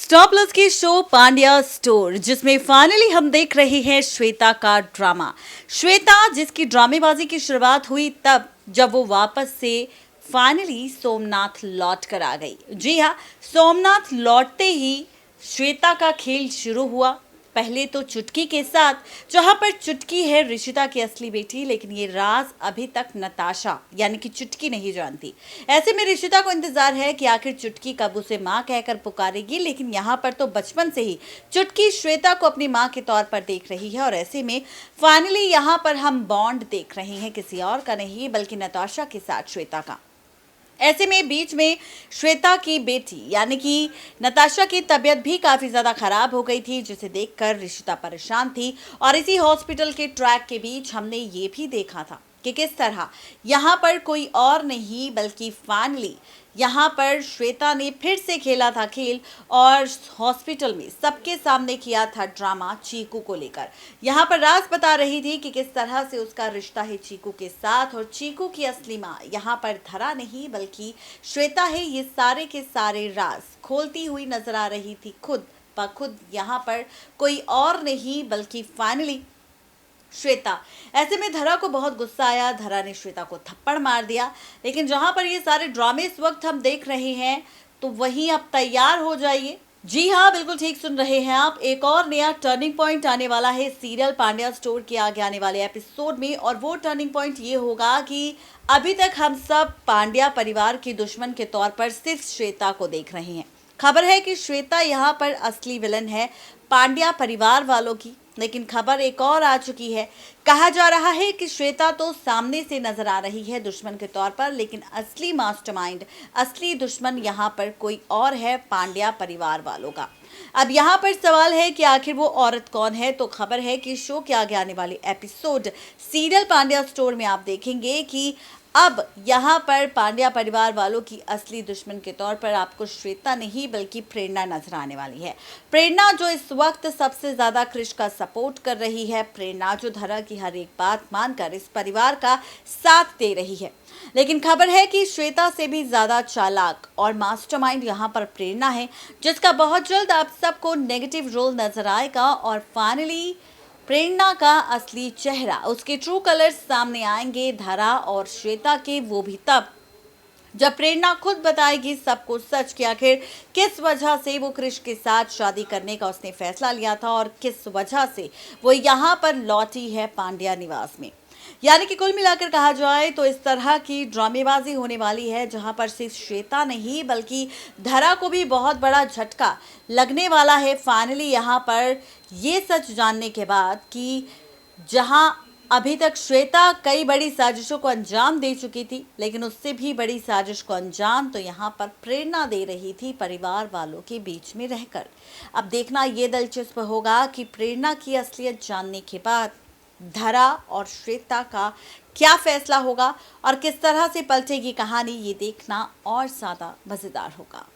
Star plus के show Pandya store, जिसमें finally हम देख रहे हैं श्वेता का ड्रामा। श्वेता जिसकी ड्रामेबाजी की शुरुआत हुई तब जब वो वापस से फाइनली सोमनाथ लौट कर आ गई। जी हाँ, सोमनाथ लौटते ही श्वेता का खेल शुरू हुआ। पहले तो चुटकी के साथ, जहां पर चुटकी है ऋषिता की असली बेटी, लेकिन ये राज अभी तक नताशा यानी कि चुटकी नहीं जानती। ऐसे में ऋषिता को इंतजार है कि आखिर चुटकी कब उसे माँ कहकर पुकारेगी, लेकिन यहाँ पर तो बचपन से ही चुटकी श्वेता को अपनी माँ के तौर पर देख रही है। और ऐसे में फाइनली यहाँ पर हम बॉन्ड देख रहे हैं, किसी और का नहीं बल्कि नताशा के साथ श्वेता का। ऐसे में बीच में श्वेता की बेटी यानी कि नताशा की तबीयत भी काफी ज्यादा खराब हो गई थी, जिसे देखकर ऋषिता परेशान थी। और इसी हॉस्पिटल के ट्रैक के बीच हमने ये भी देखा था कि किस तरह यहाँ पर कोई और नहीं बल्कि फाइनली यहाँ पर श्वेता ने फिर से खेला था खेल और हॉस्पिटल में सबके सामने किया था ड्रामा चीकू को लेकर। यहाँ पर राज बता रही थी कि किस तरह से उसका रिश्ता है चीकू के साथ, और चीकू की असली माँ यहाँ पर धरा नहीं बल्कि श्वेता है। ये सारे के सारे राज खोलती हुई नजर आ रही थी खुद ब खुद, यहाँ पर कोई और नहीं बल्कि फाइनली श्वेता। ऐसे में धरा को बहुत गुस्सा आया, धरा ने श्वेता को थप्पड़ मार दिया। लेकिन जहां पर ये सारे ड्रामे इस वक्त हम देख रहे हैं, तो वहीं आप तैयार हो जाइए। जी हाँ, बिल्कुल ठीक सुन रहे हैं आप। एक और नया टर्निंग पॉइंट आने वाला है सीरियल पांड्या स्टोर के आगे आने वाले एपिसोड में। और वो टर्निंग पॉइंट ये होगा कि अभी तक हम सब पांड्या परिवार के दुश्मन के तौर पर सिर्फ श्वेता को देख रहे हैं। खबर है कि श्वेता यहाँ पर असली विलन है पांड्या परिवार वालों की। लेकिन खबर एक और आ चुकी है। कहा जा रहा है कि श्वेता तो सामने से नजर आ रही है दुश्मन के तौर पर, लेकिन असली मास्टरमाइंड, असली दुश्मन यहाँ पर कोई और है पांड्या परिवार वालों का। अब यहाँ पर सवाल है कि आखिर वो औरत कौन है। तो खबर है कि शो के आगे आने वाले एपिसोड सीरियल पांड्या स्टोर में आप देखेंगे कि अब यहाँ पर पांड्या परिवार वालों की असली दुश्मन के तौर पर आपको श्वेता नहीं बल्कि प्रेरणा नजर आने वाली है। प्रेरणा जो इस वक्त सबसे ज्यादा क्रिश का सपोर्ट कर रही है, प्रेरणा जो धरा की हर एक बात मानकर इस परिवार का साथ दे रही है। लेकिन खबर है कि श्वेता से भी ज्यादा चालाक और मास्टरमाइंड यहाँ पर प्रेरणा है, जिसका बहुत जल्द आप सबको नेगेटिव रोल नजर आएगा। और फाइनली प्रेरणा का असली चेहरा, उसके ट्रू कलर्स सामने आएंगे धरा और श्वेता के, वो भी तब जब प्रेरणा खुद बताएगी सबको सच कि आखिर किस वजह से वो क्रिश के साथ शादी करने का उसने फैसला लिया था और किस वजह से वो यहाँ पर लौटी है पांड्या निवास में। यानी कि कुल मिलाकर कहा जाए तो इस तरह की ड्रामेबाजी होने वाली है, जहां पर सिर्फ श्वेता नहीं बल्कि धरा को भी बहुत बड़ा झटका लगने वाला है फाइनली यहाँ पर ये सच जानने के बाद कि जहां अभी तक श्वेता कई बड़ी साजिशों को अंजाम दे चुकी थी, लेकिन उससे भी बड़ी साजिश को अंजाम तो यहाँ पर प्रेरणा दे रही थी परिवार वालों के बीच में रहकर। अब देखना ये दिलचस्प होगा कि प्रेरणा की असलियत जानने के बाद धरा और श्वेता का क्या फैसला होगा और किस तरह से पलटेगी कहानी, ये देखना और ज्यादा मजेदार होगा।